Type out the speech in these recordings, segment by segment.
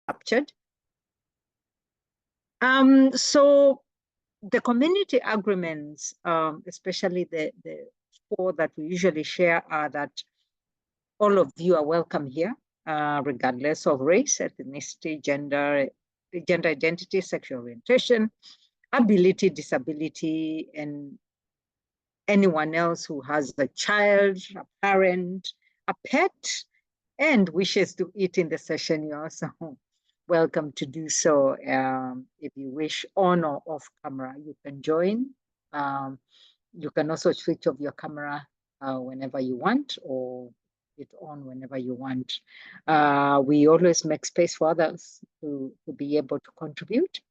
captured. So the community agreements, especially the 4 that we usually share, are that all of you are welcome here, regardless of race, ethnicity, gender identity, sexual orientation, ability, disability, and anyone else who has a child, a parent, a pet, and wishes to eat in the session. You're also welcome to do so. If you wish, on or off camera, you can join. You can also switch off your camera whenever you want, or it on whenever you want. We always make space for others to be able to contribute.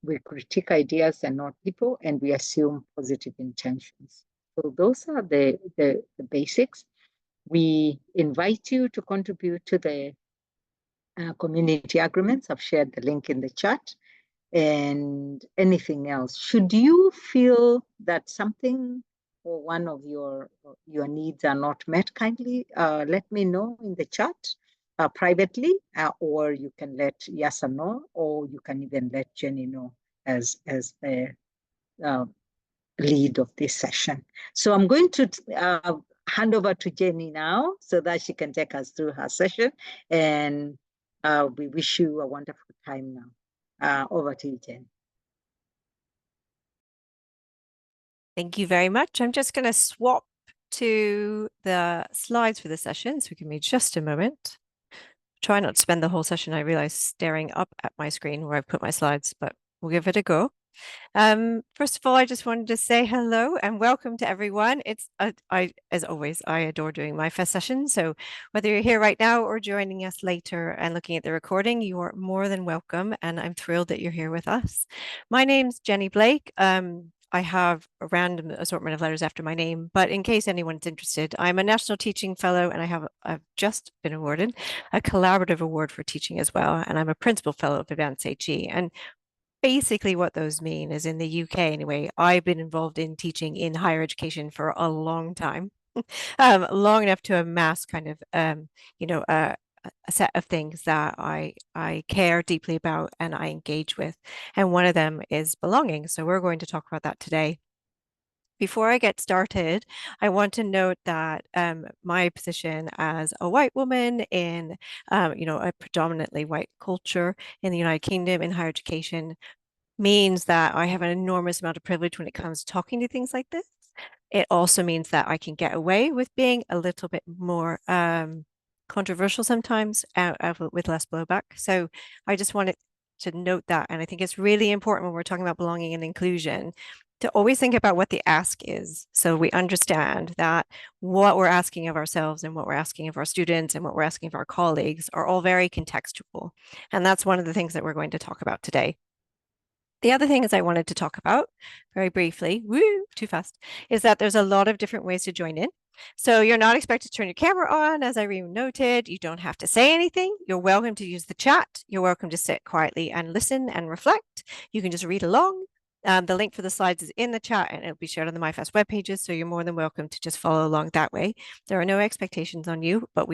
We critique ideas and not people, and we assume positive intentions. So those are the basics. We invite you to contribute to the community agreements. I've shared the link in the chat. And anything else. Should you feel that something or one of your needs are not met, kindly let me know in the chat privately, or you can let Yasa know, or you can even let Jenny know as the lead of this session. So I'm going to hand over to Jenny now so that she can take us through her session, and we wish you a wonderful time now. Over to you, Jen. Thank you very much. I'm just going to swap to the slides for the session, so give me just a moment. Try not to spend the whole session, I realize, staring up at my screen where I've put my slides, but we'll give it a go. First of all, I just wanted to say hello and welcome to everyone. It's as always, I adore doing MYFest sessions. So whether you're here right now or joining us later and looking at the recording, you are more than welcome. And I'm thrilled that you're here with us. My name's Jennie Blake. I have a random assortment of letters after my name, but in case anyone's interested, I'm a National Teaching Fellow, and I've just been awarded a collaborative award for teaching as well. And I'm a Principal Fellow of Advanced HE. And basically what those mean is, in the UK anyway, I've been involved in teaching in higher education for a long time, long enough to amass kind of, a set of things that I care deeply about and I engage with. And one of them is belonging. So we're going to talk about that today. Before I get started, I want to note that my position as a white woman in, a predominantly white culture in the United Kingdom in higher education means that I have an enormous amount of privilege when it comes to talking to things like this. It also means that I can get away with being a little bit more controversial sometimes with less blowback. So I just wanted to note that. And I think it's really important when we're talking about belonging and inclusion to always think about what the ask is. So we understand that what we're asking of ourselves and what we're asking of our students and what we're asking of our colleagues are all very contextual. And that's one of the things that we're going to talk about today. The other thing is I wanted to talk about very briefly, too fast, is that there's a lot of different ways to join in. So you're not expected to turn your camera on, as Irene noted. You don't have to say anything. You're welcome to use the chat. You're welcome to sit quietly and listen and reflect. You can just read along. The link for the slides is in the chat, and it'll be shared on the MYFest web pages. So you're more than welcome to just follow along that way. There are no expectations on you, but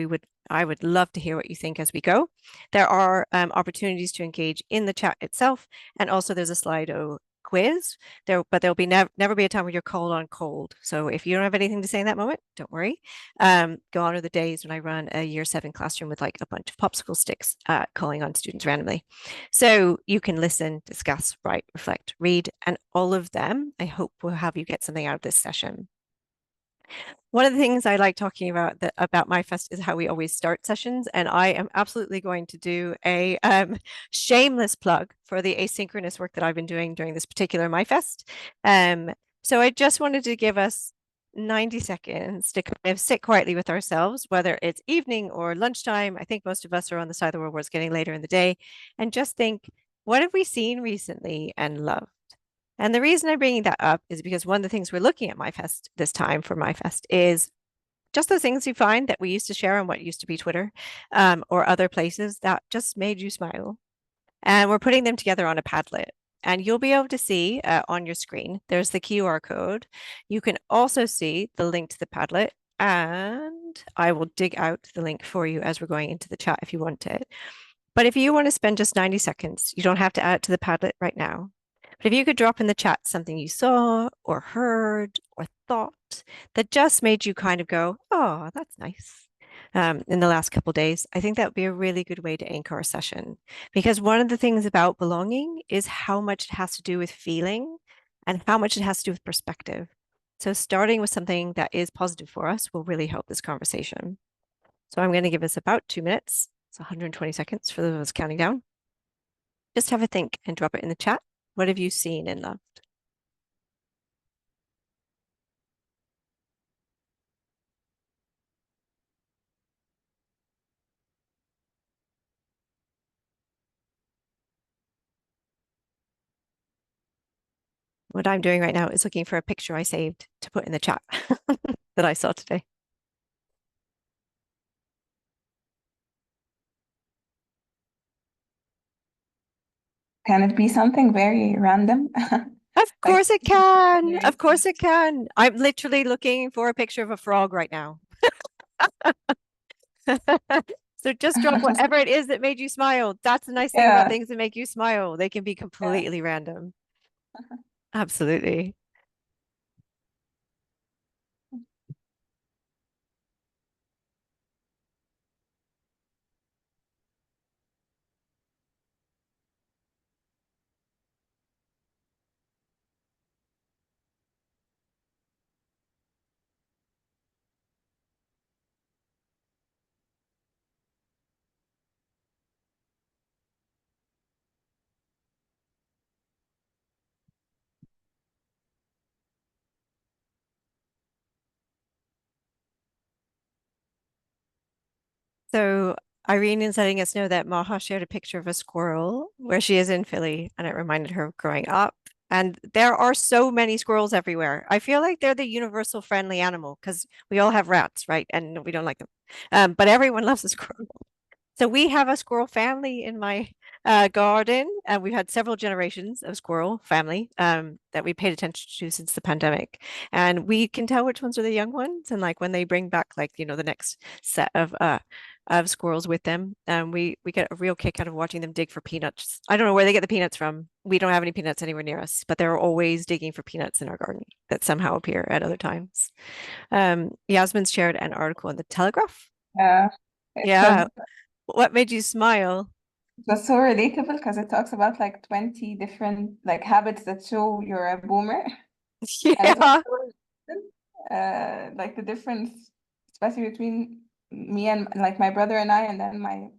I would love to hear what you think as we go. There are opportunities to engage in the chat itself, and also there's a Slido quiz there, but there'll be never be a time where you're called on cold. So if you don't have anything to say in that moment, don't worry. Gone are the days when I run a year 7 classroom with like a bunch of popsicle sticks calling on students randomly. So you can listen, discuss, write, reflect, read, and all of them, I hope, will have you get something out of this session. One of the things I like talking about MYFest is how we always start sessions, and I am absolutely going to do a shameless plug for the asynchronous work that I've been doing during this particular MYFest. So I just wanted to give us 90 seconds to kind of sit quietly with ourselves, whether it's evening or lunchtime. I think most of us are on the side of the world where it's getting later in the day, and just think, what have we seen recently and loved? And the reason I'm bringing that up is because one of the things we're looking at MYFest this time for MYFest is just those things you find that we used to share on what used to be Twitter or other places that just made you smile. And we're putting them together on a Padlet. And you'll be able to see on your screen, there's the QR code. You can also see the link to the Padlet. And I will dig out the link for you as we're going into the chat if you want it. But if you want to spend just 90 seconds, you don't have to add it to the Padlet right now. But if you could drop in the chat something you saw or heard or thought that just made you kind of go, oh, that's nice, in the last couple of days, I think that would be a really good way to anchor a session. Because one of the things about belonging is how much it has to do with feeling and how much it has to do with perspective. So starting with something that is positive for us will really help this conversation. So I'm going to give us about 2 minutes. It's 120 seconds for those of us counting down. Just have a think and drop it in the chat. What have you seen and loved? What I'm doing right now is looking for a picture I saved to put in the chat that I saw today. Can it be something very random? Of course it can. Of course it can. I'm literally looking for a picture of a frog right now. So just drop whatever it is that made you smile. That's the nice thing about things that make you smile. They can be completely random. Absolutely. So Irene is letting us know that Maha shared a picture of a squirrel where she is in Philly, and it reminded her of growing up. And there are so many squirrels everywhere. I feel like they're the universal friendly animal because we all have rats, right? And we don't like them. But everyone loves a squirrel. So we have a squirrel family in my garden, and we've had several generations of squirrel family that we paid attention to since the pandemic. And we can tell which ones are the young ones, and like when they bring back like the next set of squirrels with them, we get a real kick out of watching them dig for peanuts. I don't know where they get the peanuts from. We don't have any peanuts anywhere near us, but they're always digging for peanuts in our garden that somehow appear at other times. Yasmin's shared an article in the Telegraph. Yeah. What made you smile? It was so relatable because it talks about like 20 different like habits that show you're a boomer. Yeah. Like the difference, especially between me and like my brother and I, and then my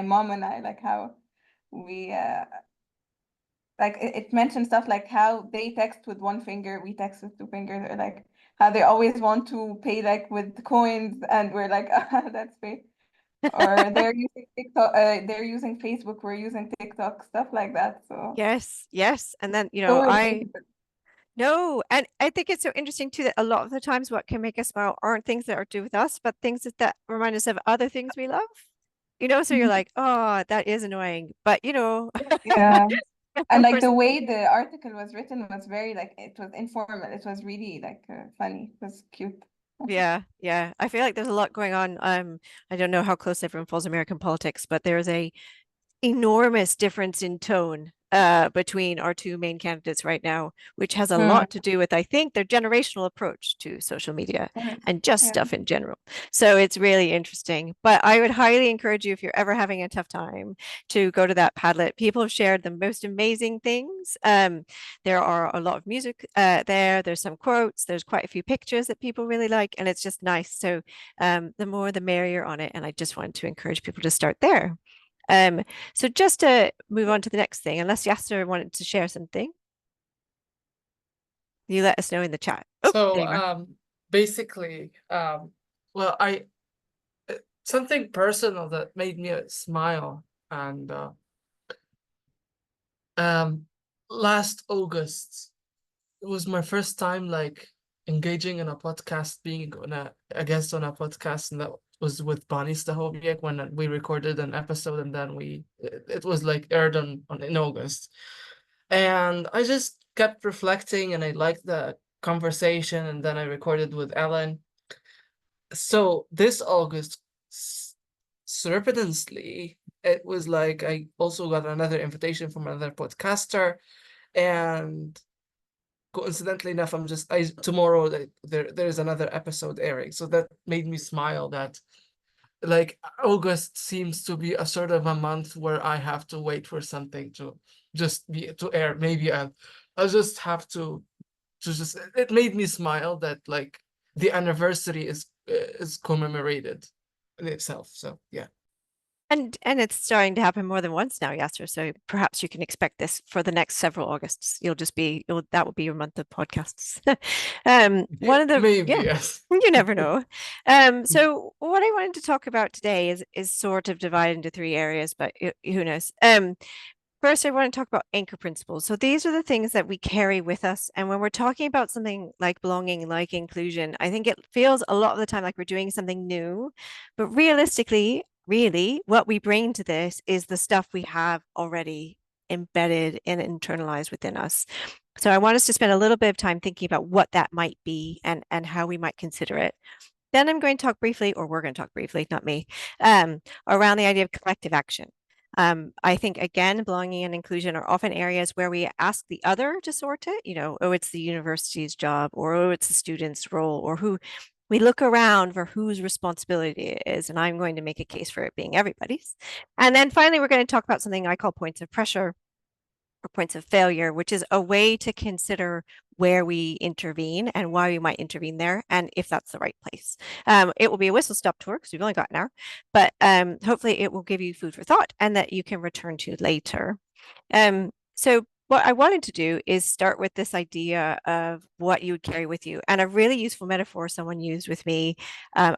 mom and I, like how we like it mentioned stuff like how they text with one finger, we text with two fingers, or like how they always want to pay like with coins, and we're like, that's fake. Or they're using TikTok, they're using Facebook, we're using TikTok, stuff like that. So Yes. And then, so no, and I think it's so interesting too that a lot of the times what can make us smile aren't things that are to do with us, but things that remind us of other things we love. So you're like, oh, that is annoying. But yeah. And like the way the article was written was very like it was informal. It was really like funny. It was cute. Yeah. I feel like there's a lot going on. I don't know how close everyone follows American politics, but there's a enormous difference in tone between our two main candidates right now, which has a lot to do with, I think, their generational approach to social media and just stuff in general. So it's really interesting. But I would highly encourage you, if you're ever having a tough time, to go to that Padlet. People have shared the most amazing things. There are a lot of music there. There's some quotes. There's quite a few pictures that people really like, and it's just nice. So the more the merrier on it. And I just wanted to encourage people to start there. So just to move on to the next thing, unless Yasser wanted to share something, you let us know in the chat. So basically, well, something personal that made me smile, and last August, it was my first time like engaging in a podcast, being a guest on a podcast, and that was with Bonnie Stahoviak when we recorded an episode, and then it was like aired in August. And I just kept reflecting, and I liked the conversation, and then I recorded with Ellen. So this August, surreptitiously, it was like I also got another invitation from another podcaster, and coincidentally enough, tomorrow there's another episode airing, so that made me smile that like August seems to be a sort of a month where I have to wait for something to air. Maybe I'll just have to just it made me smile that like the anniversary is commemorated in itself. So yeah. And it's starting to happen more than once now, Yasser. So perhaps you can expect this for the next several Augusts. That will be your month of podcasts. One of the Maybe, yes. You never know. So what I wanted to talk about today is sort of divided into three areas, but who knows? First, I want to talk about anchor principles. So these are the things that we carry with us. And when we're talking about something like belonging, like inclusion, I think it feels a lot of the time like we're doing something new. But realistically, really, what we bring to this is the stuff we have already embedded and internalized within us. So I want us to spend a little bit of time thinking about what that might be and how we might consider it. Then I'm going to talk briefly, or we're going to talk briefly, not me, around the idea of collective action. I think, again, belonging and inclusion are often areas where we ask the other to sort it, oh, it's the university's job, or oh, it's the student's role, or who we look around for whose responsibility it is. And I'm going to make a case for it being everybody's. And then finally, we're going to talk about something I call points of pressure or points of failure, which is a way to consider where we intervene and why we might intervene there, and if that's the right place. It will be a whistle-stop tour because we've only got an hour, but hopefully it will give you food for thought and that you can return to later. So what I wanted to do is start with this idea of what you would carry with you. And a really useful metaphor someone used with me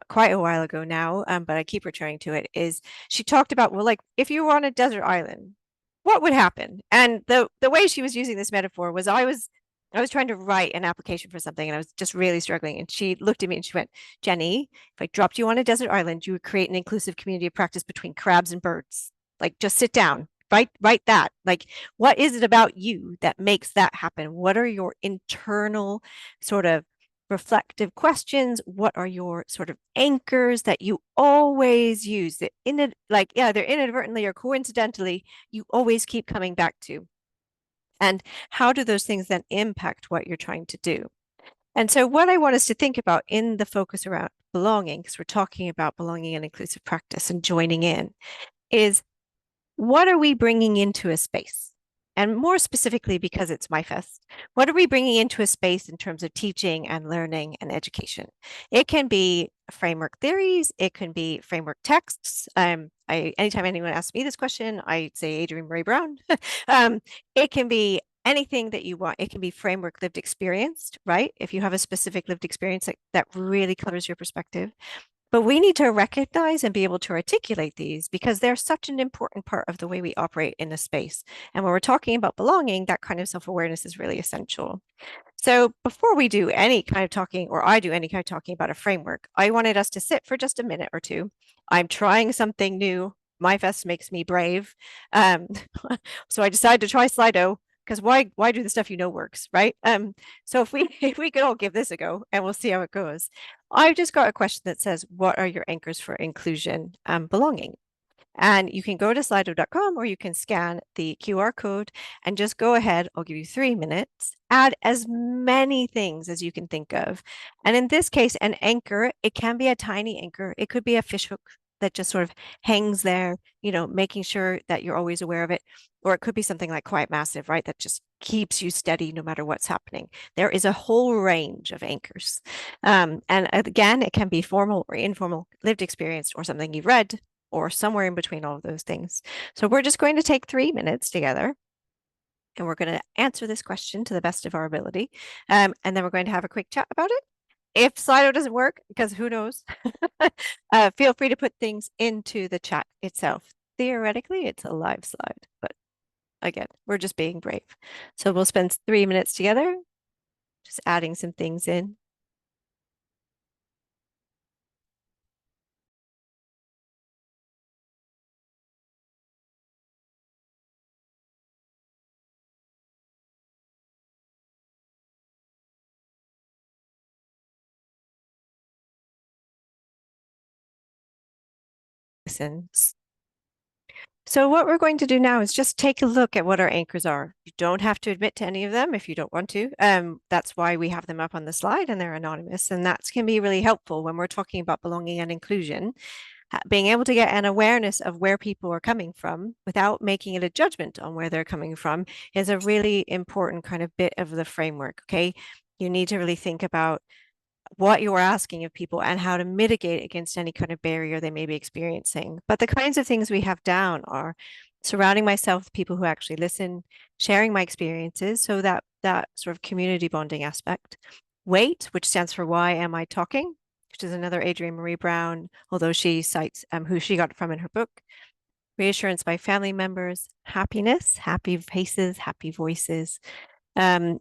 quite a while ago now, but I keep returning to it, is she talked about, well, like if you were on a desert island, what would happen? And the way she was using this metaphor was I was trying to write an application for something and I was just really struggling. And she looked at me and she went, Jenny, if I dropped you on a desert island, you would create an inclusive community of practice between crabs and birds. Like, just sit down, write that. Like, what is it about you that makes that happen? What are your internal sort of reflective questions? What are your sort of anchors that you always use that either inadvertently or coincidentally, you always keep coming back to? And how do those things then impact what you're trying to do? And so what I want us to think about in the focus around belonging, because we're talking about belonging and inclusive practice and joining in, is what are we bringing into a space? And more specifically, because it's MYFest, what are we bringing into a space in terms of teaching and learning and education? It can be framework theories, it can be framework texts. Anytime anyone asks me this question, I say Adrienne Maree Brown. It can be anything that you want. It can be framework lived experienced, right? If you have a specific lived experience that really covers your perspective. But we need to recognize and be able to articulate these because they're such an important part of the way we operate in a space. And when we're talking about belonging, that kind of self-awareness is really essential. So before we do any kind of talking, or I do any kind of talking about a framework, I wanted us to sit for just a minute or two. I'm trying something new. MYFest makes me brave. So I decided to try Slido because why do the stuff works, right? So if we could all give this a go and we'll see how it goes. I've just got a question that says, what are your anchors for inclusion and belonging? And you can go to slido.com or you can scan the QR code and just go ahead. I'll give you 3 minutes. Add as many things as you can think of. And in this case, an anchor, it can be a tiny anchor. It could be a fishhook that just sort of hangs there, making sure that you're always aware of it. Or it could be something like Quiet Massive, right? That just keeps you steady no matter what's happening. There is a whole range of anchors. And again, it can be formal or informal, lived experience, or something you've read, or somewhere in between all of those things. So we're just going to take 3 minutes together and we're going to answer this question to the best of our ability. And then we're going to have a quick chat about it. If Slido doesn't work, because who knows, feel free to put things into the chat itself. Theoretically, it's a live slide, but again, we're just being brave. So we'll spend 3 minutes together, just adding some things in. Listen. So what we're going to do now is just take a look at what our anchors are. You don't have to admit to any of them if you don't want to. That's why we have them up on the slide and they're anonymous. And that can be really helpful when we're talking about belonging and inclusion. Being able to get an awareness of where people are coming from without making it a judgment on where they're coming from is a really important kind of bit of the framework, okay? You need to really think about what you're asking of people and how to mitigate against any kind of barrier they may be experiencing. But the kinds of things we have down are surrounding myself with people who actually listen, sharing my experiences, so that sort of community bonding aspect. WAIT, which stands for Why Am I Talking, which is another Adrienne Marie Brown, although she cites who she got it from in her book. Reassurance by family members, happiness, happy faces, happy voices,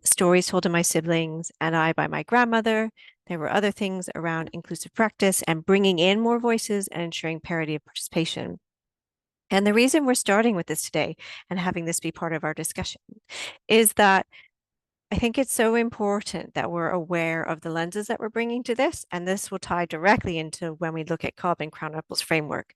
stories told to my siblings, and I by my grandmother. There were other things around inclusive practice and bringing in more voices and ensuring parity of participation. And the reason we're starting with this today and having this be part of our discussion is that I think it's so important that we're aware of the lenses that we're bringing to this, and this will tie directly into when we look at Cobb and Krownapple framework.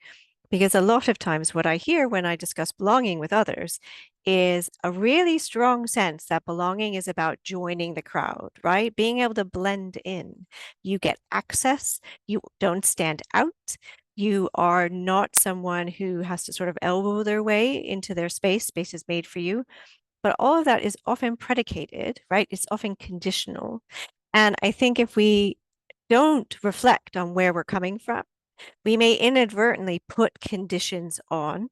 Because a lot of times what I hear when I discuss belonging with others is a really strong sense that belonging is about joining the crowd, right? Being able to blend in. You get access, you don't stand out, you are not someone who has to sort of elbow their way into their space. Space is made for you. But all of that is often predicated, right? It's often conditional. And I think if we don't reflect on where we're coming from, we may inadvertently put conditions on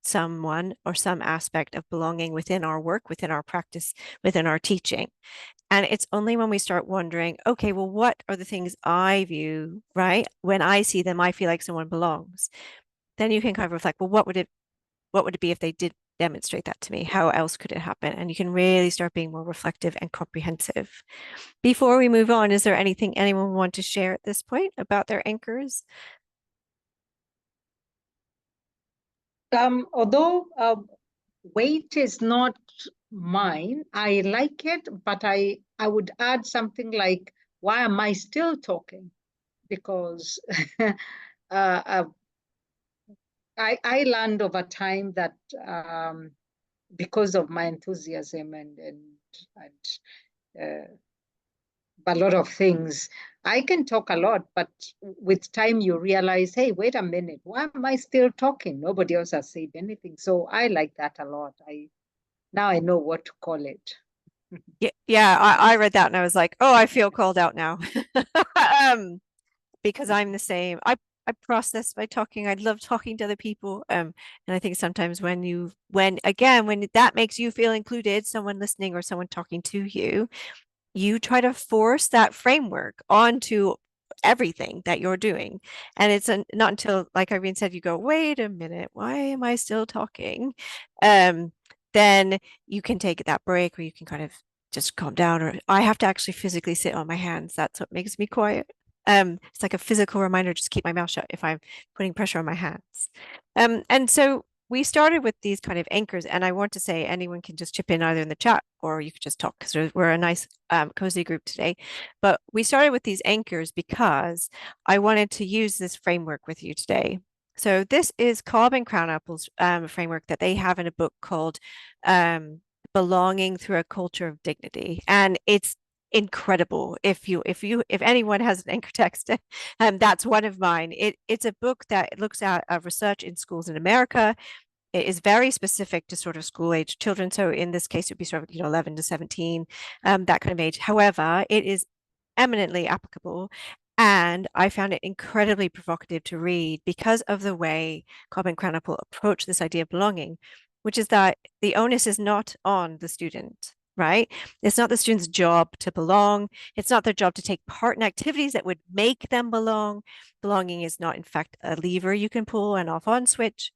someone or some aspect of belonging within our work, within our practice, within our teaching. And it's only when we start wondering, okay, well, what are the things I view, right? When I see them, I feel like someone belongs. Then you can kind of reflect, well, what would it be if they did demonstrate that to me? How else could it happen? And you can really start being more reflective and comprehensive. Before we move on, is there anything anyone want to share at this point about their anchors? Although WAIT is not mine, I like it, but I would add something like, why am I still talking? Because I learned over time that because of my enthusiasm and a lot of things, I can talk a lot, but with time you realize, hey, wait a minute, why am I still talking? Nobody else has said anything. So I like that a lot. Now I know what to call it. Yeah, I read that and I was like, oh, I feel called out now. Because I'm the same. I process by talking. I love talking to other people. And I think sometimes when that makes you feel included, someone listening or someone talking to you, you try to force that framework onto everything that you're doing. And it's not until, like Irene said, you go, wait a minute, why am I still talking? Then you can take that break, or you can kind of just calm down, or I have to actually physically sit on my hands. That's what makes me quiet. It's like a physical reminder, just keep my mouth shut if I'm putting pressure on my hands. And so we started with these kind of anchors, and I want to say anyone can just chip in either in the chat or you could just talk, because we're a nice cozy group today. But we started with these anchors because I wanted to use this framework with you today. So this is Cobb and Krownapple's framework that they have in a book called Belonging Through a Culture of Dignity. And it's incredible. If anyone has an anchor text, that's one of mine. It's a book that looks at research in schools in America. It is very specific to sort of school age children. So in this case, it'd be sort of 11 to 17, that kind of age. However, it is eminently applicable. And I found it incredibly provocative to read because of the way Cobb and Krownapple approach this idea of belonging, which is that the onus is not on the student, right? It's not the student's job to belong. It's not their job to take part in activities that would make them belong. Belonging is not, in fact, a lever you can pull an off-on switch.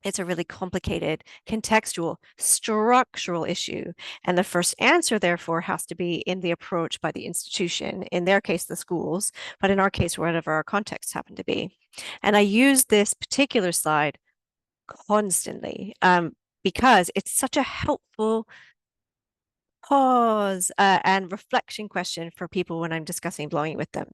It's a really complicated, contextual, structural issue. And the first answer, therefore, has to be in the approach by the institution, in their case, the schools, but in our case, whatever our contexts happen to be. And I use this particular slide constantly because it's such a helpful pause and reflection question for people when I'm discussing belonging with them.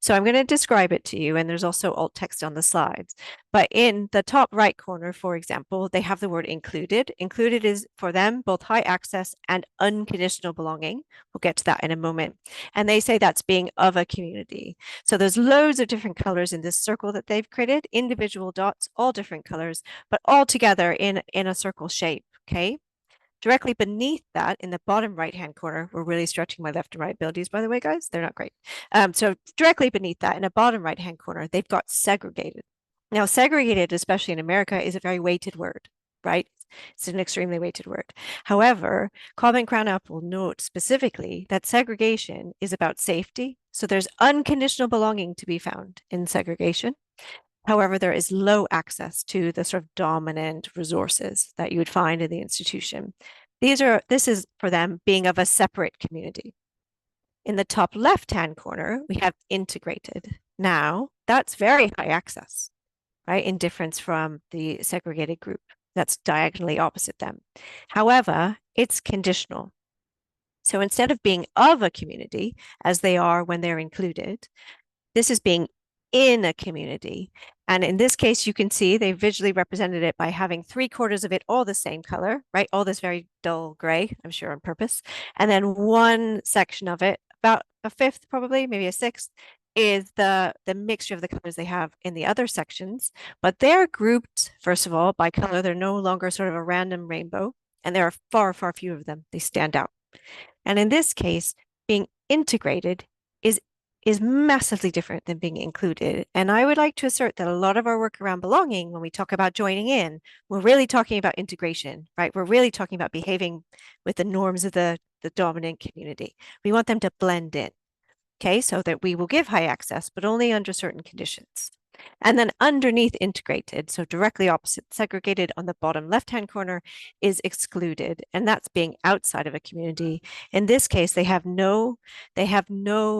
So I'm going to describe it to you, and there's also alt text on the slides. But in the top right corner, for example, they have the word included. Included is for them both high access and unconditional belonging. We'll get to that in a moment. And they say that's being of a community. So there's loads of different colors in this circle that they've created, individual dots, all different colors, but all together in a circle shape, okay? Directly beneath that, in the bottom right-hand corner, we're really stretching my left and right abilities, by the way, guys. They're not great. So directly beneath that, in the bottom right-hand corner, they've got segregated. Now, segregated, especially in America, is a very weighted word, right? It's an extremely weighted word. However, Cobb and Krownapple note specifically that segregation is about safety. So there's unconditional belonging to be found in segregation. However, there is low access to the sort of dominant resources that you would find in the institution. This is for them being of a separate community. In the top left-hand corner, we have integrated. Now, that's very high access, right? In difference from the segregated group that's diagonally opposite them. However, it's conditional. So instead of being of a community, as they are when they're included, this is being in a community. And in this case, you can see they visually represented it by having 3/4 of it all the same color, right? All this very dull gray, I'm sure on purpose. And then one section of it, about a fifth, probably, maybe a sixth, is the mixture of the colors they have in the other sections. But they're grouped, first of all, by color. They're no longer sort of a random rainbow. And there are far, far fewer of them. They stand out. And in this case, being integrated is massively different than being included. And I would like to assert that a lot of our work around belonging, when we talk about joining in, we're really talking about integration, right? We're really talking about behaving with the norms of the dominant community. We want them to blend in, okay? So that we will give high access, but only under certain conditions. And then underneath integrated, so directly opposite segregated on the bottom left-hand corner, is excluded, and that's being outside of a community. In this case, they have no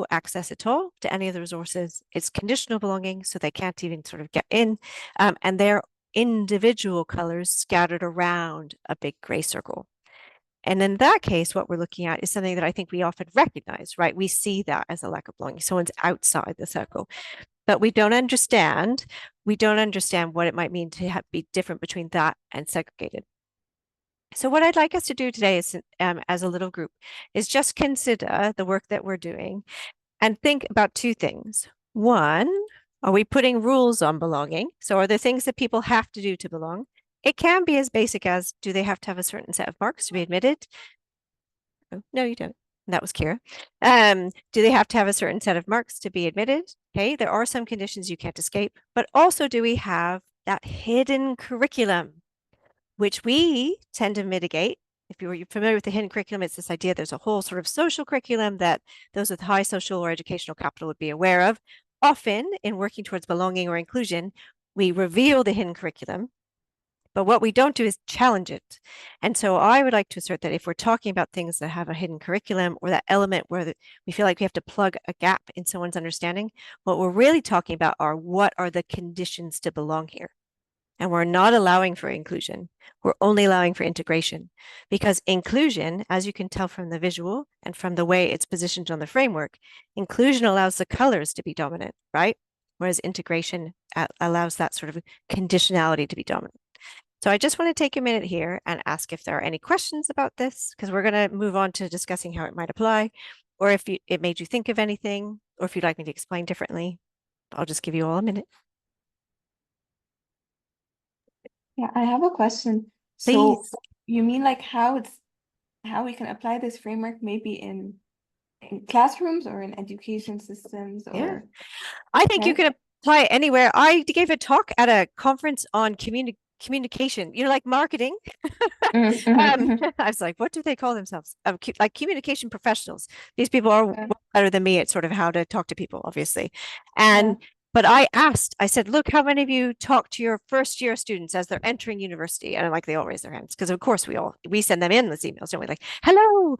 access at all to any of the resources. It's conditional belonging, so they can't even sort of get in, and they're individual colors scattered around a big gray circle. And in that case, what we're looking at is something that I think we often recognize, right? We see that as a lack of belonging. Someone's outside the circle. But we don't understand what it might mean to be different between that and segregated. So what I'd like us to do today is, as a little group, is just consider the work that we're doing and think about two things. One, are we putting rules on belonging? So are there things that people have to do to belong? It can be as basic as, do they have to have a certain set of marks to be admitted? Oh, no, you don't. That was Kira. Do they have to have a certain set of marks to be admitted? Okay, there are some conditions you can't escape, but also do we have that hidden curriculum, which we tend to mitigate. If you're familiar with the hidden curriculum, it's this idea there's a whole sort of social curriculum that those with high social or educational capital would be aware of. Often in working towards belonging or inclusion, we reveal the hidden curriculum, but what we don't do is challenge it. And so I would like to assert that if we're talking about things that have a hidden curriculum or that element where we feel like we have to plug a gap in someone's understanding, what we're really talking about are what are the conditions to belong here. And we're not allowing for inclusion. We're only allowing for integration, because inclusion, as you can tell from the visual and from the way it's positioned on the framework, inclusion allows the colors to be dominant, right? Whereas integration allows that sort of conditionality to be dominant. So I just want to take a minute here and ask if there are any questions about this, because we're going to move on to discussing how it might apply, or if it made you think of anything, or if you'd like me to explain differently. I'll just give you all a minute. Yeah, I have a question. Please. So you mean like how we can apply this framework maybe in classrooms or in education systems, or Yeah. I think you can apply it anywhere. I gave a talk at a conference on communication, like marketing. I was like, what do they call themselves? Like communication professionals. These people are better than me at sort of how to talk to people, obviously. But I said, look, how many of you talk to your first year students as they're entering university? And like, they all raise their hands, because of course we send them in these emails, don't we? Like, hello,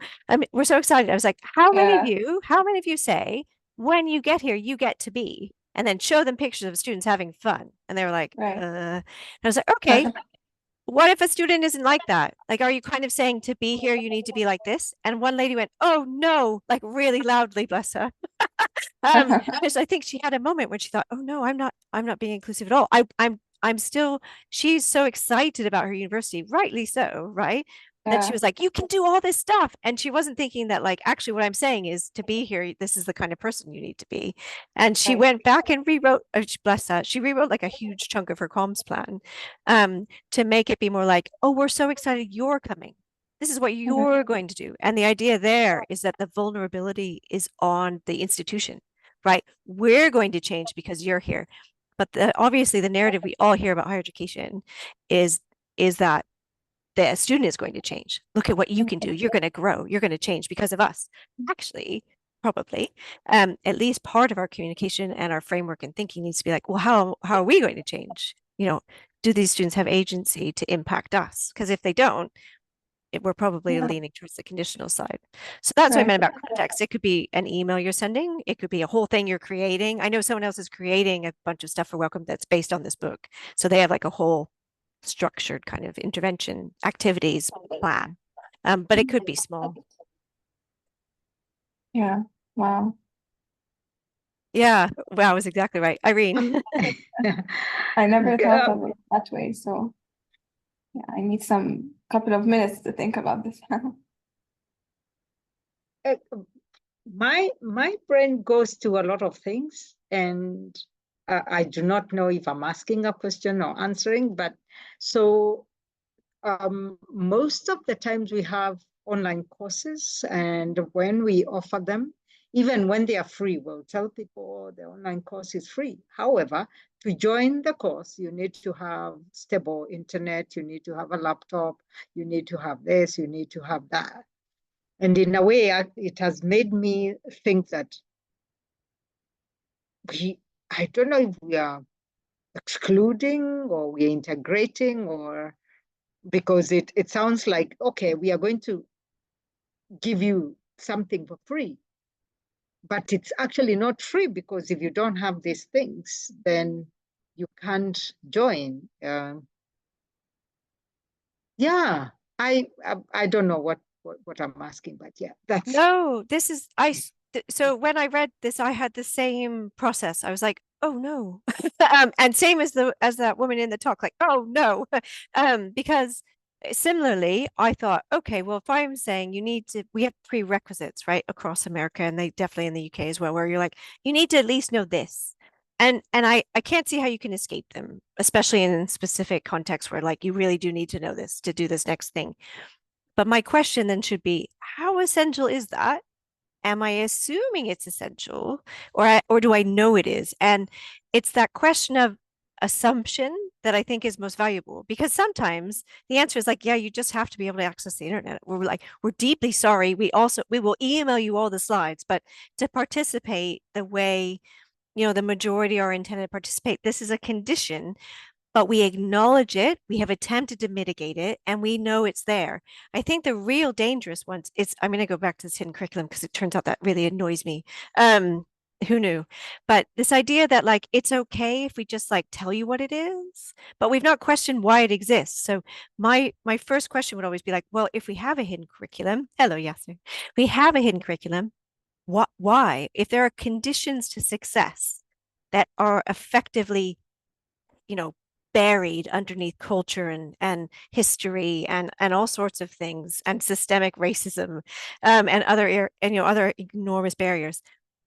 we're so excited. I was like, how many of you say when you get here, you get to be, and then show them pictures of students having fun. And they were like, and I was like, okay, what if a student isn't like that? Like, are you kind of saying to be here, you need to be like this? And one lady went, oh no, like really loudly, bless her. Because I think she had a moment when she thought, oh no, I'm not being inclusive at all. I'm still, she's so excited about her university, rightly so, right? That she Yeah. was like, you can do all this stuff. And she wasn't thinking that, like, actually, what I'm saying is to be here, this is the kind of person you need to be. And she Right. went back and rewrote, bless her, she rewrote like a huge chunk of her comms plan to make it be more like, oh, we're so excited you're coming. This is what Mhm. you're going to do. And the idea there is that the vulnerability is on the institution, right? We're going to change because you're here. But obviously the narrative we all hear about higher education is that the student is going to change. Look at what you can do. You're going to grow. You're going to change because of us. Actually, probably, at least part of our communication and our framework and thinking needs to be like, well, how are we going to change? You know, do these students have agency to impact us? Because if they don't, we're probably Yeah. leaning towards the conditional side. So that's what I Right. meant about context. It could be an email you're sending. It could be a whole thing you're creating. I know someone else is creating a bunch of stuff for Welcome that's based on this book. So they have like a whole structured kind of intervention activities plan. But it could be small. Yeah. Wow. Yeah, wow, is exactly right. Irene. I never thought Uh, of it that way. So yeah, I need some couple of minutes to think about this. uh, my brain goes to a lot of things, and I do not know if I'm asking a question or answering, but so most of the times we have online courses, and when we offer them, even when they are free, we'll tell people the online course is free. However, to join the course, you need to have stable internet, you need to have a laptop, you need to have this, you need to have that. And in a way, it has made me think that I don't know if we are excluding or we're integrating, or because it sounds like, okay, we are going to give you something for free, but it's actually not free, because if you don't have these things, then you can't join. Yeah, I don't know what I'm asking, but yeah, that's No, this is so when I read this, I had the same process. I was like, oh no. And same as that woman in the talk, like, oh no. Because similarly, I thought, okay, well, if I'm saying we have prerequisites, right, across America, and they definitely in the UK as well, where you're like, you need to at least know this. And I can't see how you can escape them, especially in specific contexts where like you really do need to know this to do this next thing. But my question then should be, how essential is that? Am I assuming it's essential, or do I know it is? And it's that question of assumption that I think is most valuable, because sometimes the answer is like, yeah, you just have to be able to access the internet. We're like, we're deeply sorry. We will email you all the slides, but to participate the way, the majority are intended to participate, this is a condition, but we acknowledge it, we have attempted to mitigate it, and we know it's there. I think the real dangerous ones is, I'm going to go back to this hidden curriculum because it turns out that really annoys me. Who knew? But this idea that like it's okay if we just like tell you what it is, but we've not questioned why it exists. So my first question would always be like, well, if we have a hidden curriculum, hello, Yasser, we have a hidden curriculum. Why? If there are conditions to success that are effectively, buried underneath culture and history and all sorts of things and systemic racism and other enormous barriers.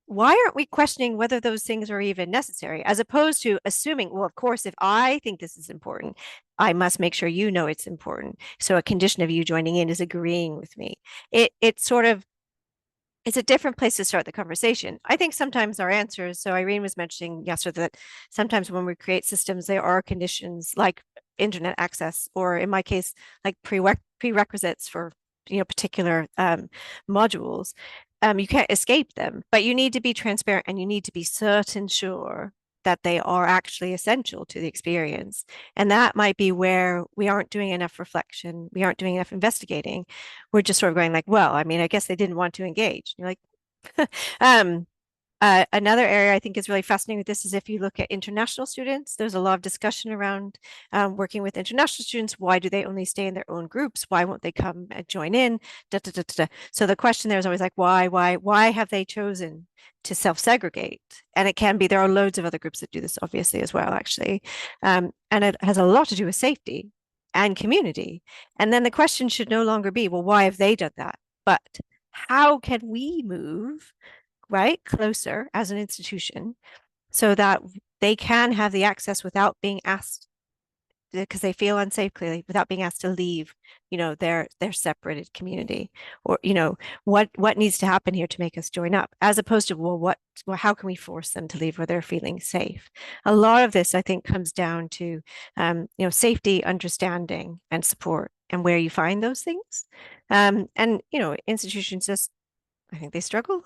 Why aren't we questioning whether those things are even necessary, as opposed to assuming, well, of course, if I think this is important, I must make sure you know it's important. So a condition of you joining in is agreeing with me. It's sort of, it's a different place to start the conversation. I think sometimes our answers, so Irene was mentioning yesterday that sometimes when we create systems, there are conditions like internet access, or in my case, like prerequisites for particular modules. You can't escape them, but you need to be transparent and you need to be sure that they are actually essential to the experience. And that might be where we aren't doing enough reflection, we aren't doing enough investigating. We're just sort of going like, well, I mean, I guess they didn't want to engage. You're like, Another area I think is really fascinating with this is if you look at international students, there's a lot of discussion around working with international students. Why do they only stay in their own groups? Why won't they come and join in? Da, da, da, da, da. So the question there is always like, why have they chosen to self-segregate? And it can be, there are loads of other groups that do this obviously as well, actually. And it has a lot to do with safety and community. And then the question should no longer be, well, why have they done that? But how can we move closer as an institution so that they can have the access without being asked, because they feel unsafe clearly, without being asked to leave, their separated community, or what needs to happen here to make us join up, as opposed to well, how can we force them to leave where they're feeling safe? A lot of this I think comes down to safety, understanding, and support, and where you find those things. And institutions just, I think they struggle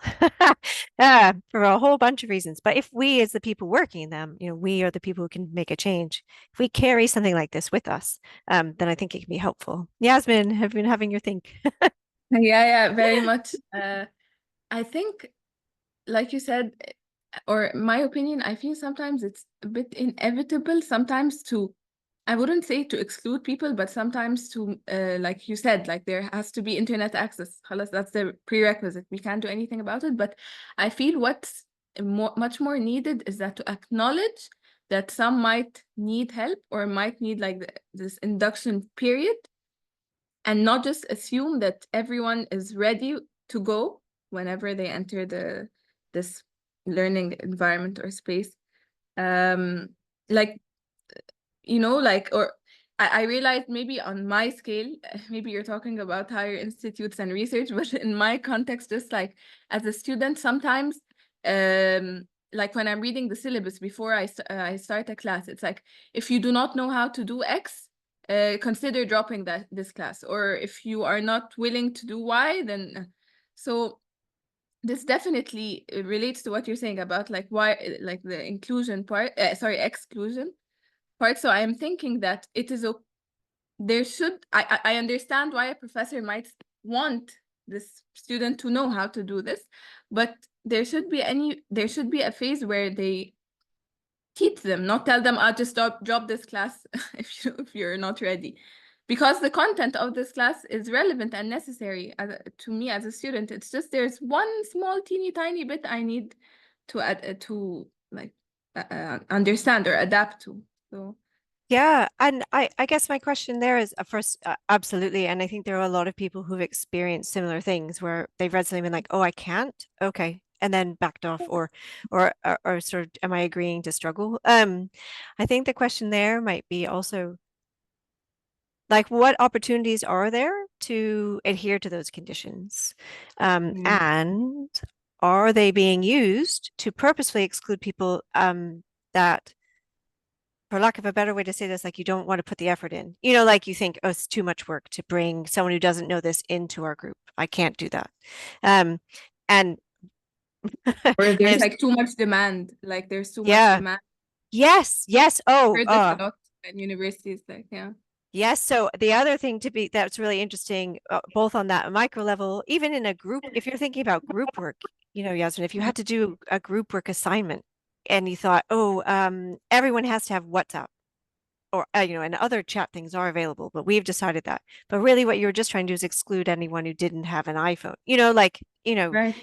for a whole bunch of reasons. But if we, as the people working in them, we are the people who can make a change. If we carry something like this with us, then I think it can be helpful. Yasmin, have you been having your think? Yeah, very much. I think, like you said, or my opinion, I feel sometimes it's a bit inevitable sometimes to, I wouldn't say to exclude people, but sometimes to, like you said, like there has to be internet access. That's the prerequisite. We can't do anything about it. But I feel what's much more needed is that to acknowledge that some might need help or might need like this induction period, and not just assume that everyone is ready to go whenever they enter this learning environment or space. Or I realized maybe on my scale, maybe you're talking about higher institutes and research, but in my context, just like as a student, sometimes, like when I'm reading the syllabus before I start a class, it's like, if you do not know how to do X, consider dropping this class. Or if you are not willing to do Y, then, so this definitely relates to what you're saying about like why, like the inclusion part, exclusion part. So I am thinking that it is there should, I understand why a professor might want this student to know how to do this, but there should be a phase where they teach them, not tell them, I'll just drop this class if you're not ready, because the content of this class is relevant and necessary to me as a student. It's just there's one small teeny tiny bit I need to understand or adapt to. So Yeah, and I guess my question there is, first, absolutely, and I think there are a lot of people who've experienced similar things where they've read something and been like, oh, I can't, okay, and then backed off, or sort of, am I agreeing to struggle? I think the question there might be also, like, what opportunities are there to adhere to those conditions? And are they being used to purposefully exclude people that, for lack of a better way to say this, like you don't want to put the effort in, like you think, oh, it's too much work to bring someone who doesn't know this into our group. I can't do that. And or there's like too much demand, like there's too much demand. Yes. Oh, heard this a lot at universities, like, yeah. Yes. So the other thing that's really interesting, both on that micro level, even in a group, if you're thinking about group work, Yasmin, if you had to do a group work assignment and you thought, oh, everyone has to have WhatsApp, or, and other chat things are available, but we've decided that. But really what you were just trying to do is exclude anyone who didn't have an iPhone, Right.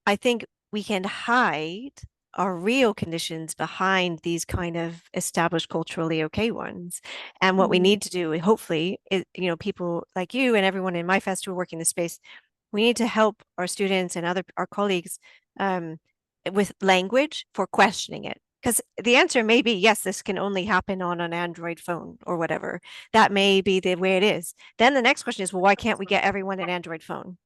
I think we can hide our real conditions behind these kind of established culturally okay ones. And what we need to do, hopefully, is, people like you and everyone in MYFest who are working in this space, we need to help our students and our colleagues with language for questioning it. Because the answer may be, yes, this can only happen on an Android phone or whatever. That may be the way it is. Then the next question is, well, why can't we get everyone an Android phone?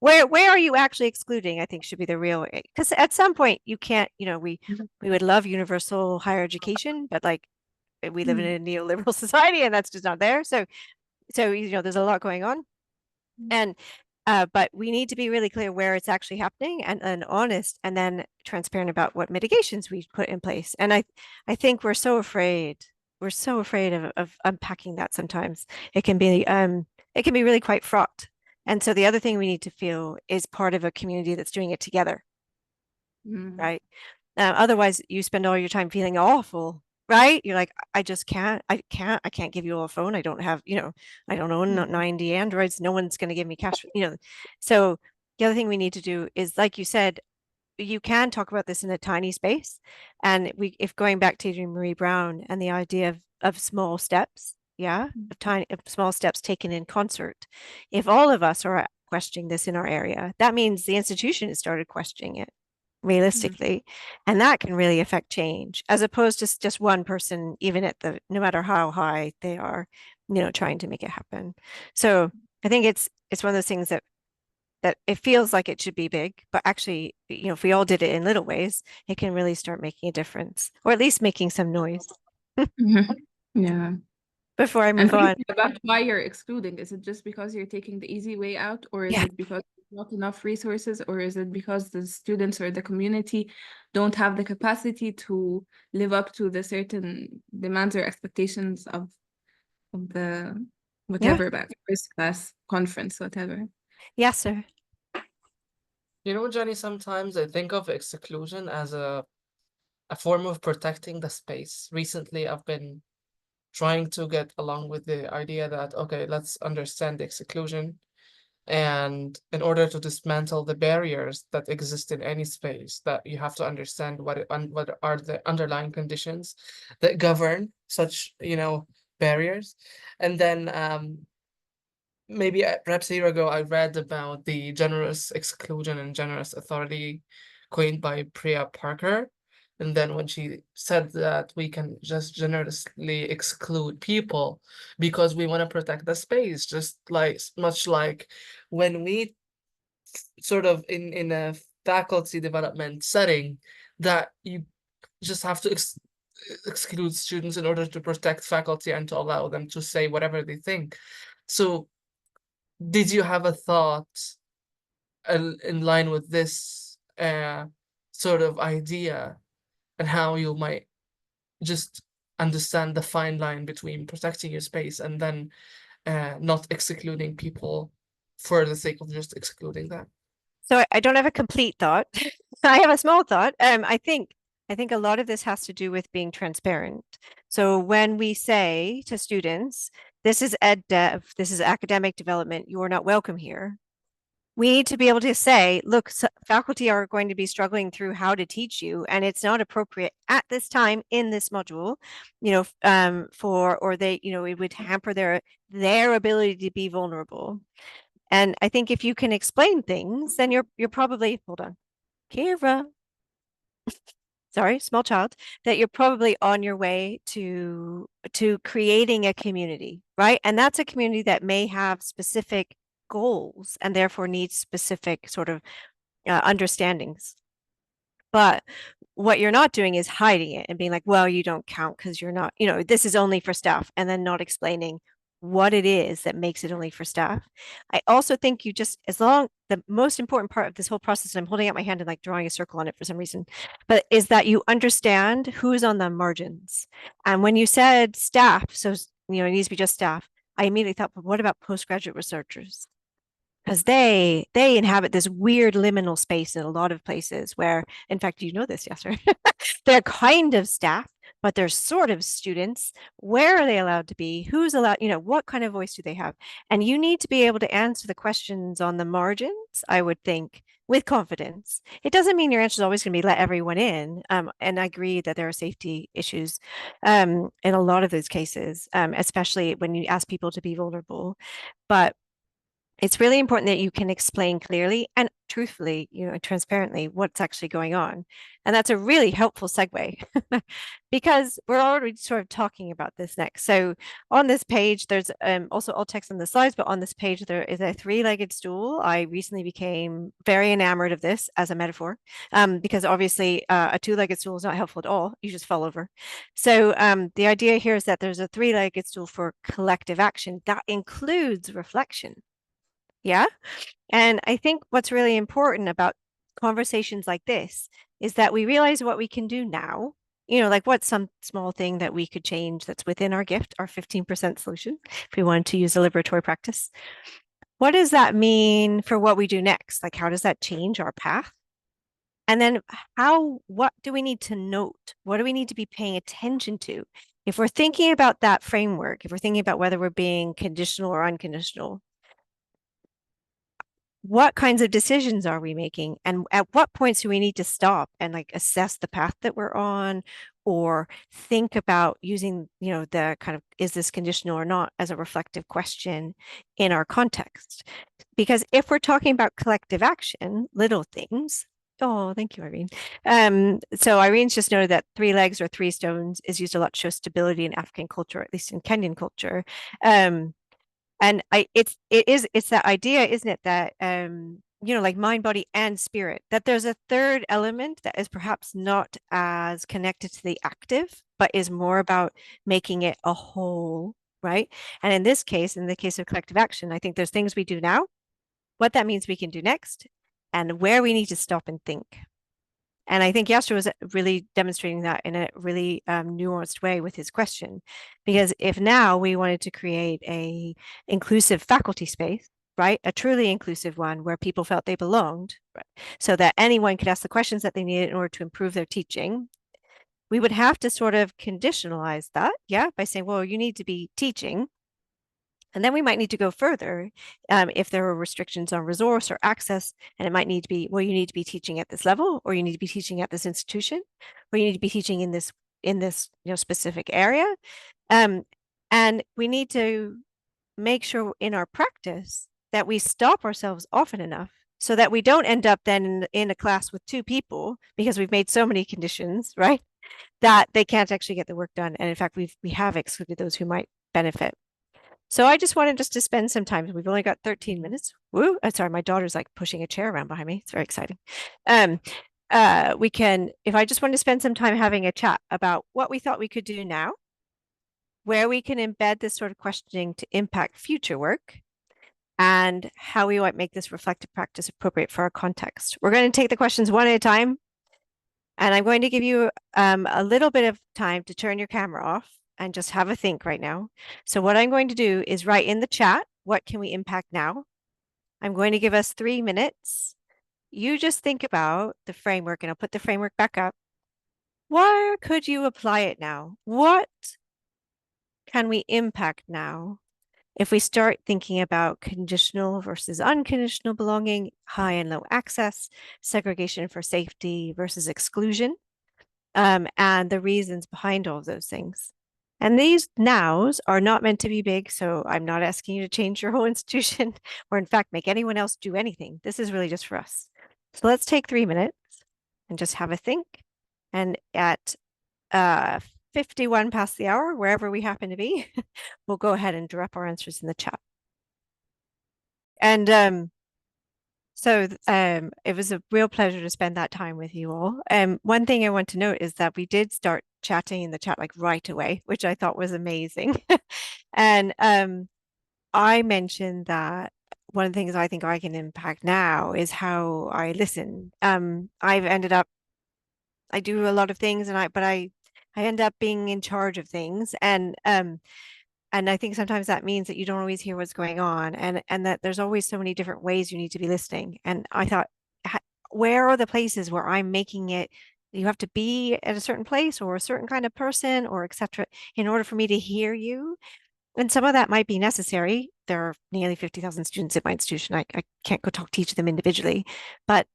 Where are you actually excluding? I think should be the real, because at some point you can't, we would love universal higher education, but like we live in a neoliberal society and that's just not there. So there's a lot going on. And but we need to be really clear where it's actually happening and honest, and then transparent about what mitigations we put in place. And I think we're so afraid of unpacking that sometimes. It can be really quite fraught. And so the other thing we need to feel is part of a community that's doing it together, right? Otherwise, you spend all your time feeling awful, right? You're like, I can't give you a phone. I don't have, I don't own 90 Androids. No one's going to give me cash, So the other thing we need to do is, like you said, you can talk about this in a tiny space. And if going back to Marie Brown and the idea of small steps, of small steps taken in concert. If all of us are questioning this in our area, that means the institution has started questioning it realistically, and that can really affect change, as opposed to just one person, even at no matter how high they are, trying to make it happen. So I think it's one of those things that it feels like it should be big, but actually, if we all did it in little ways, it can really start making a difference, or at least making some noise. Yeah. Before I move on, about why you're excluding, is it just because you're taking the easy way out, or is it because there's not enough resources, or is it because the students or the community don't have the capacity to live up to the certain demands or expectations of the whatever back first class conference, whatever? Yes, sir. Jenny, sometimes I think of exclusion as a form of protecting the space. Recently, I've been trying to get along with the idea that, okay, let's understand the exclusion. And in order to dismantle the barriers that exist in any space, that you have to understand what are the underlying conditions that govern such, barriers. And then maybe perhaps a year ago, I read about the generous exclusion and generous authority coined by Priya Parker. And then when she said that we can just generously exclude people because we want to protect the space, just like much like when we sort of in a faculty development setting, that you just have to exclude students in order to protect faculty and to allow them to say whatever they think. So did you have a thought in line with this sort of idea, and how you might just understand the fine line between protecting your space and then not excluding people for the sake of just excluding them? So I don't have a complete thought. I have a small thought. I think a lot of this has to do with being transparent. So when we say to students, this is ed dev, this is academic development, you are not welcome here, we need to be able to say, look, faculty are going to be struggling through how to teach you, and it's not appropriate at this time in this module, it would hamper their ability to be vulnerable. And I think if you can explain things, then you're probably, hold on, Kira, sorry, small child, that you're probably on your way to creating a community, right? And that's a community that may have specific goals and therefore needs specific sort of understandings. But what you're not doing is hiding it and being like, well, you don't count because you're not, this is only for staff, and then not explaining what it is that makes it only for staff. I also think the most important part of this whole process, and I'm holding out my hand and like drawing a circle on it for some reason, but is that you understand who's on the margins. And when you said staff, so, it needs to be just staff, I immediately thought, but what about postgraduate researchers? Because they inhabit this weird liminal space in a lot of places where, in fact, this, yes, right? They're kind of staff, but they're sort of students. Where are they allowed to be? Who's allowed, what kind of voice do they have? And you need to be able to answer the questions on the margins, I would think, with confidence. It doesn't mean your answer is always going to be let everyone in. And I agree that there are safety issues in a lot of those cases, especially when you ask people to be vulnerable. But it's really important that you can explain clearly and truthfully, transparently what's actually going on. And that's a really helpful segue because we're already sort of talking about this next. So on this page, there's also alt text on the slides, but on this page, there is a three-legged stool. I recently became very enamored of this as a metaphor because obviously a two-legged stool is not helpful at all. You just fall over. So the idea here is that there's a three-legged stool for collective action that includes reflection. Yeah. And I think what's really important about conversations like this is that we realize what we can do now, like what's some small thing that we could change that's within our gift, our 15% solution, if we wanted to use a liberatory practice. what does that mean for what we do next? Like, how does that change our path? And then what do we need to note? What do we need to be paying attention to? If we're thinking about that framework, if we're thinking about whether we're being conditional or unconditional, what kinds of decisions are we making? And at what points do we need to stop and like assess the path that we're on, or think about using, the kind of, is this conditional or not, as a reflective question in our context? Because if we're talking about collective action, little things. Oh, thank you, Irene. So Irene's just noted that 3 legs or 3 stones is used a lot to show stability in African culture, at least in Kenyan culture. And it's that idea, isn't it, that like mind, body, and spirit, that there's a third element that is perhaps not as connected to the active, but is more about making it a whole, right? And in this case, in the case of collective action, I think there's things we do now, what that means we can do next, and where we need to stop and think. And I think Yasser was really demonstrating that in a really nuanced way with his question, because if now we wanted to create a inclusive faculty space, right, a truly inclusive one where people felt they belonged, right, so that anyone could ask the questions that they needed in order to improve their teaching, we would have to sort of conditionalize that, by saying, well, you need to be teaching. And then we might need to go further if there are restrictions on resource or access, and it might need to be, well, you need to be teaching at this level, or you need to be teaching at this institution, or you need to be teaching in this specific area. And we need to make sure in our practice that we stop ourselves often enough so that we don't end up then in a class with 2 people because we've made so many conditions, right, that they can't actually get the work done. And in fact, we have excluded those who might benefit. So I just wanted us to spend some time. We've only got 13 minutes. Woo! Sorry, my daughter's like pushing a chair around behind me. It's very exciting. We can, if I just want to spend some time having a chat about what we thought we could do now, where we can embed this sort of questioning to impact future work, and how we might make this reflective practice appropriate for our context. We're going to take the questions one at a time, and I'm going to give you a little bit of time to turn your camera off and just have a think right now. So what I'm going to do is write in the chat, what can we impact now? I'm going to give us 3 minutes. You just think about the framework, and I'll put the framework back up. Where could you apply it now? What can we impact now? If we start thinking about conditional versus unconditional belonging, high and low access, segregation for safety versus exclusion, and the reasons behind all of those things. And these nows are not meant to be big, so I'm not asking you to change your whole institution or in fact make anyone else do anything. This is really just for us. So let's take 3 minutes and just have a think. And at 51 past the hour, wherever we happen to be, we'll go ahead and drop our answers in the chat. And so it was a real pleasure to spend that time with you all. One thing I want to note is that we did start chatting in the chat like right away, which I thought was amazing. And I mentioned that one of the things I think I can impact now is how I listen. I've ended up, I do a lot of things, and I end up being in charge of things, and I think sometimes that means that you don't always hear what's going on, and that there's always so many different ways you need to be listening. And I thought, where are the places where I'm making it, you have to be at a certain place or a certain kind of person or etc. in order for me to hear you? And some of that might be necessary. There are nearly 50,000 students at my institution. I can't go talk to each of them individually, but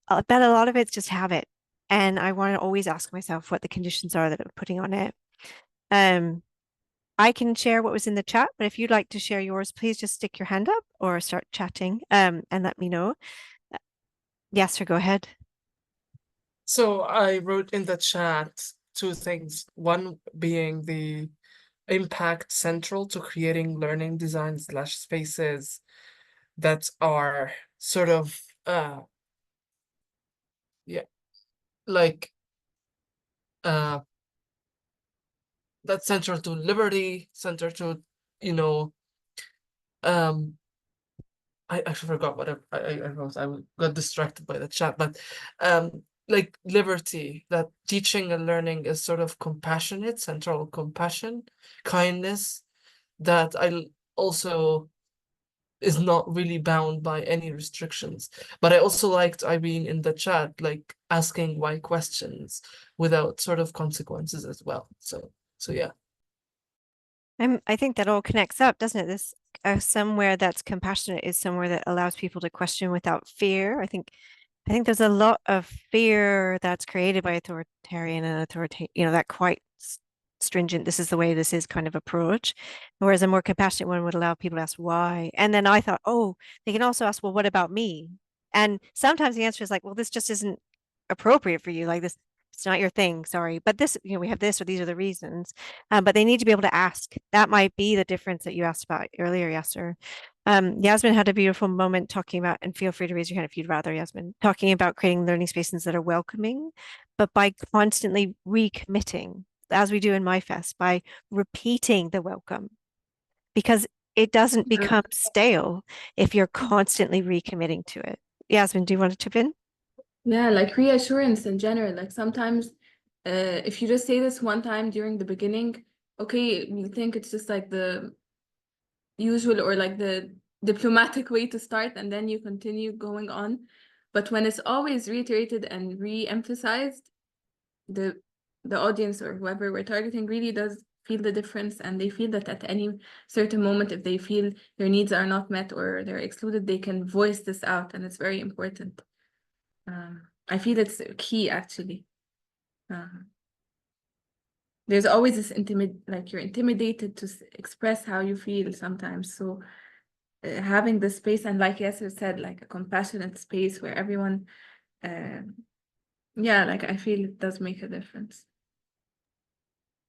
I bet a lot of it's just habit. And I want to always ask myself what the conditions are that I'm putting on it. I can share what was in the chat, but if you'd like to share yours, please just stick your hand up or start chatting and let me know. Yes, sir, go ahead. So I wrote in the chat 2 things. One being the impact central to creating learning design / spaces that are sort of like that's central to liberty, central to, I actually forgot what I wrote. I got distracted by the chat, but like liberty, that teaching and learning is sort of compassionate, central compassion, kindness, that I also is not really bound by any restrictions. But I also liked Irene in the chat, like asking why questions without sort of consequences as well. So yeah. I think that all connects up, doesn't it? This somewhere that's compassionate is somewhere that allows people to question without fear. I think there's a lot of fear that's created by authoritarian and that quite stringent, this is the way this is kind of approach. Whereas a more compassionate one would allow people to ask why. And then I thought, oh, they can also ask, well, what about me? And sometimes the answer is like, well, this just isn't appropriate for you. Like this, it's not your thing, sorry. But this, we have this, or these are the reasons. But they need to be able to ask. That might be the difference that you asked about earlier, Yasser. Yasmin had a beautiful moment talking about, and feel free to raise your hand if you'd rather, Yasmin, talking about creating learning spaces that are welcoming, but by constantly recommitting, as we do in MYFest, by repeating the welcome, because it doesn't become stale if you're constantly recommitting to it. Yasmin, do you want to chip in? Yeah, like reassurance in general. Like sometimes if you just say this one time during the beginning, okay, you think it's just like the usual or like the diplomatic way to start, and then you continue going on. But when it's always reiterated and re-emphasized, the audience or whoever we're targeting really does feel the difference, and they feel that at any certain moment, if they feel their needs are not met or they're excluded, they can voice this out, and it's very important. I feel it's key, actually. There's always this like you're intimidated to express how you feel sometimes. So having the space, and like Yasser said, like a compassionate space where everyone, yeah, like I feel it does make a difference.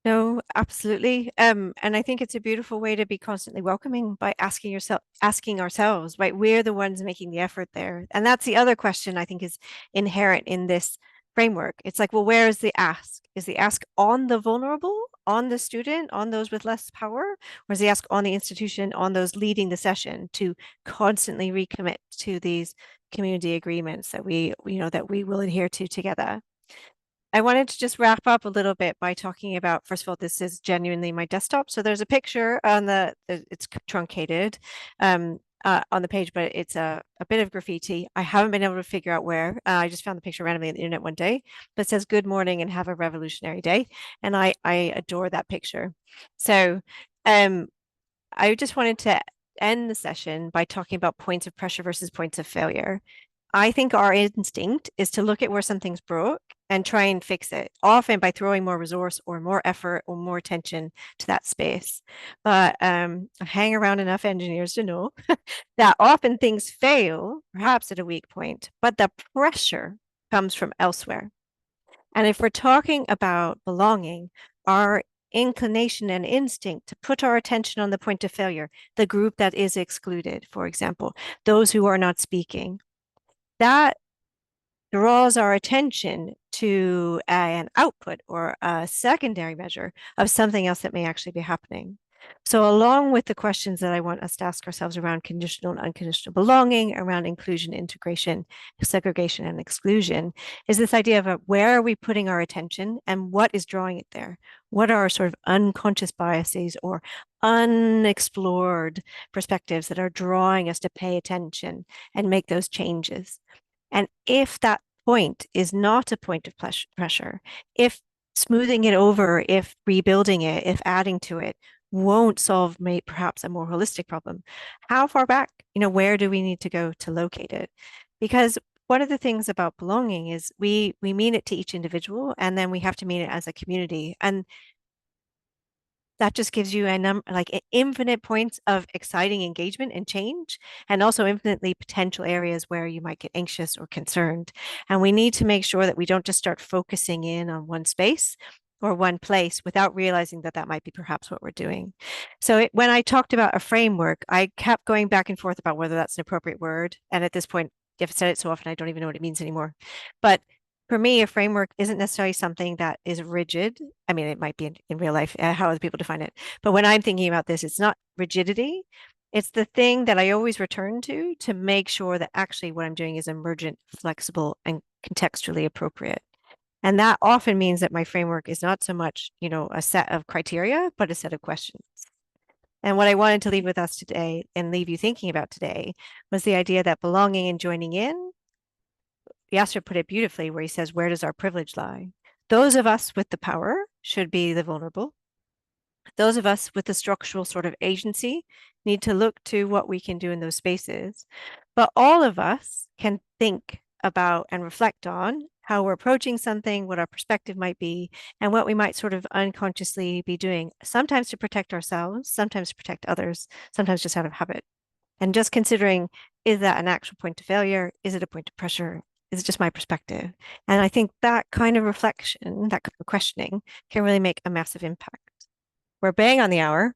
No, absolutely. And I think it's a beautiful way to be constantly welcoming by asking ourselves, right? We're the ones making the effort there. And that's the other question I think is inherent in this framework. It's like, well, where is the ask? Is the ask on the vulnerable, on the student, on those with less power? Or is the ask on the institution, on those leading the session to constantly recommit to these community agreements that we will adhere to together? I wanted to just wrap up a little bit by talking about, first of all, this is genuinely my desktop. So there's a picture on it's truncated on the page, but it's a bit of graffiti. I haven't been able to figure out where. I just found the picture randomly on the internet one day, but it says "Good morning and have a revolutionary day," and I adore that picture. So I just wanted to end the session by talking about points of pressure versus points of failure. I think our instinct is to look at where something's broke and try and fix it, often by throwing more resource or more effort or more attention to that space. But I hang around enough engineers to know that often things fail, perhaps at a weak point, but the pressure comes from elsewhere. And if we're talking about belonging, our inclination and instinct to put our attention on the point of failure, the group that is excluded, for example, those who are not speaking, that draws our attention to an output or a secondary measure of something else that may actually be happening. So along with the questions that I want us to ask ourselves around conditional and unconditional belonging, around inclusion, integration, segregation, and exclusion, is this idea of where are we putting our attention and what is drawing it there? What are our sort of unconscious biases or unexplored perspectives that are drawing us to pay attention and make those changes? And if that point is not a point of pressure, if smoothing it over, if rebuilding it, if adding to it won't solve perhaps a more holistic problem, how far back, where do we need to go to locate it? Because one of the things about belonging is we mean it to each individual, and then we have to mean it as a community. And that just gives you infinite points of exciting engagement and change, and also infinitely potential areas where you might get anxious or concerned. And we need to make sure that we don't just start focusing in on one space or one place without realizing that that might be perhaps what we're doing. So when I talked about a framework, I kept going back and forth about whether that's an appropriate word. And at this point, I've said it so often, I don't even know what it means anymore. But for me, a framework isn't necessarily something that is rigid. I mean, it might be in real life, how other people define it. But when I'm thinking about this, it's not rigidity. It's the thing that I always return to make sure that actually what I'm doing is emergent, flexible, and contextually appropriate. And that often means that my framework is not so much, a set of criteria, but a set of questions. And what I wanted to leave with us today and leave you thinking about today was the idea that belonging and joining in, Yasser put it beautifully where he says, where does our privilege lie? Those of us with the power should be the vulnerable. Those of us with the structural sort of agency need to look to what we can do in those spaces. But all of us can think about and reflect on how we're approaching something, what our perspective might be, and what we might sort of unconsciously be doing, sometimes to protect ourselves, sometimes to protect others, sometimes just out of habit. And just considering, is that an actual point of failure? Is it a point of pressure? Is it just my perspective? And I think that kind of reflection, that kind of questioning can really make a massive impact. We're bang on the hour.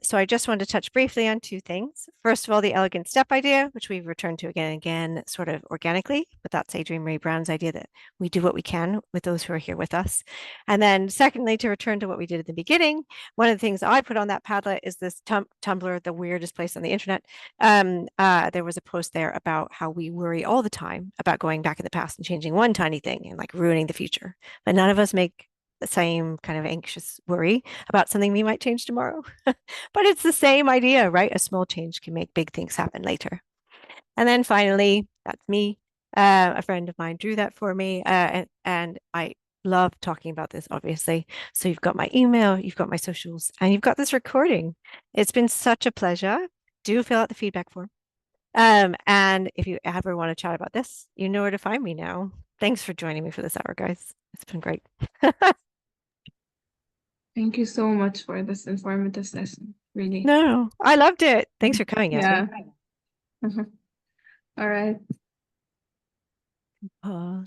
So I just wanted to touch briefly on two things. First of all, the elegant step idea, which we've returned to again and again, sort of organically, but that's Adrienne Marie Brown's idea that we do what we can with those who are here with us. And then secondly, to return to what we did at the beginning, one of the things I put on that Padlet is this Tumblr, the weirdest place on the internet. There was a post there about how we worry all the time about going back in the past and changing one tiny thing and like ruining the future. But none of us make the same kind of anxious worry about something we might change tomorrow. But it's the same idea, right? A small change can make big things happen later. And then finally, that's me. A friend of mine drew that for me. And I love talking about this, obviously. So you've got my email, you've got my socials, and you've got this recording. It's been such a pleasure. Do fill out the feedback form. And if you ever want to chat about this, you know where to find me now. Thanks for joining me for this hour, guys. It's been great. Thank you so much for this informative session. Really. No, I loved it. Thanks for coming, Yasmin. Yeah. All right. Pause.